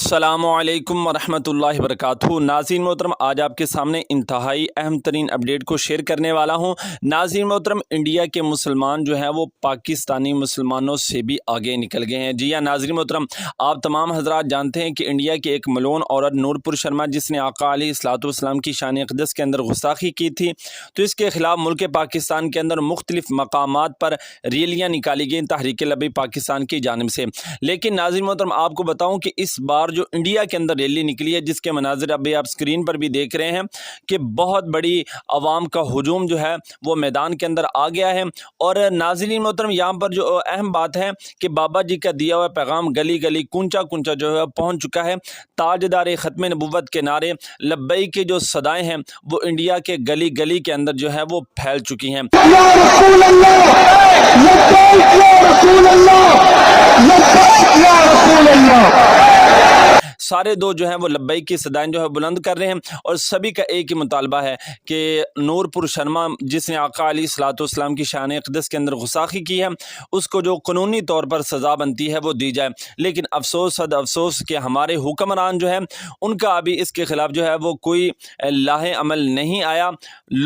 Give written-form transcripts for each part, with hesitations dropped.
السلام علیکم ورحمۃ اللہ وبرکاتہ۔ ناظرین محترم، آج آپ کے سامنے انتہائی اہم ترین اپڈیٹ کو شیئر کرنے والا ہوں۔ ناظرین محترم، انڈیا کے مسلمان جو ہیں وہ پاکستانی مسلمانوں سے بھی آگے نکل گئے ہیں۔ جی ہاں ناظرین محترم، آپ تمام حضرات جانتے ہیں کہ انڈیا کی ایک ملعون عورت نورپور شرما، جس نے آقا علیہ الصلوۃ والسلام کی شان اقدس کے اندر گستاخی کی تھی، تو اس کے خلاف ملک پاکستان کے اندر مختلف مقامات پر ریلیاں نکالی گئیں تحریک لبیک پاکستان کی جانب سے۔ لیکن ناظرین محترم، آپ کو بتاؤں کہ اس بار جو انڈیا کے اندر ریلی نکلی ہے، جس کے مناظر ابھی آپ سکرین پر بھی دیکھ رہے ہیں کہ بہت بڑی عوام کا ہجوم جو ہے وہ میدان کے اندر آ گیا ہے۔ اور ناظرین محترم، یہاں پر جو اہم بات ہے کہ بابا جی کا دیا ہوا پیغام گلی گلی کونچا کونچا جو ہے پہنچ چکا ہے۔ تاجدار ختم نبوت کے نعرے لبیک کی جو صدائیں ہیں وہ انڈیا کے گلی گلی کے اندر جو ہے وہ پھیل چکی ہیں۔ یا رسول اللہ، لبیک یا رسول اللہ، لبیک یا رسول اللہ۔ سارے دو جو ہیں وہ لبیک کی صدائیں جو ہے بلند کر رہے ہیں، اور سبھی کا ایک ہی مطالبہ ہے کہ نورپور شرما، جس نے آقا علیہ الصلوۃ والسلام کی شان اقدس کے اندر گستاخی کی ہے، اس کو جو قانونی طور پر سزا بنتی ہے وہ دی جائے۔ لیکن افسوس حد افسوس کہ ہمارے حکمران جو ہے ان کا ابھی اس کے خلاف جو ہے وہ کوئی لاہ عمل نہیں آیا۔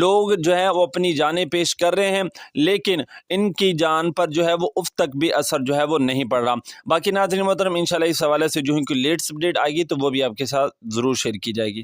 لوگ جو ہے وہ اپنی جانیں پیش کر رہے ہیں، لیکن ان کی جان پر جو ہے وہ اف تک بھی اثر جو ہے وہ نہیں پڑ رہا۔ باقی ناظرین محترم، انشاءاللہ اس حوالے سے جو ہے کوئی لیٹسٹ اپڈیٹ آئے گی تو وہ بھی آپ کے ساتھ ضرور شیئر کی جائے گی۔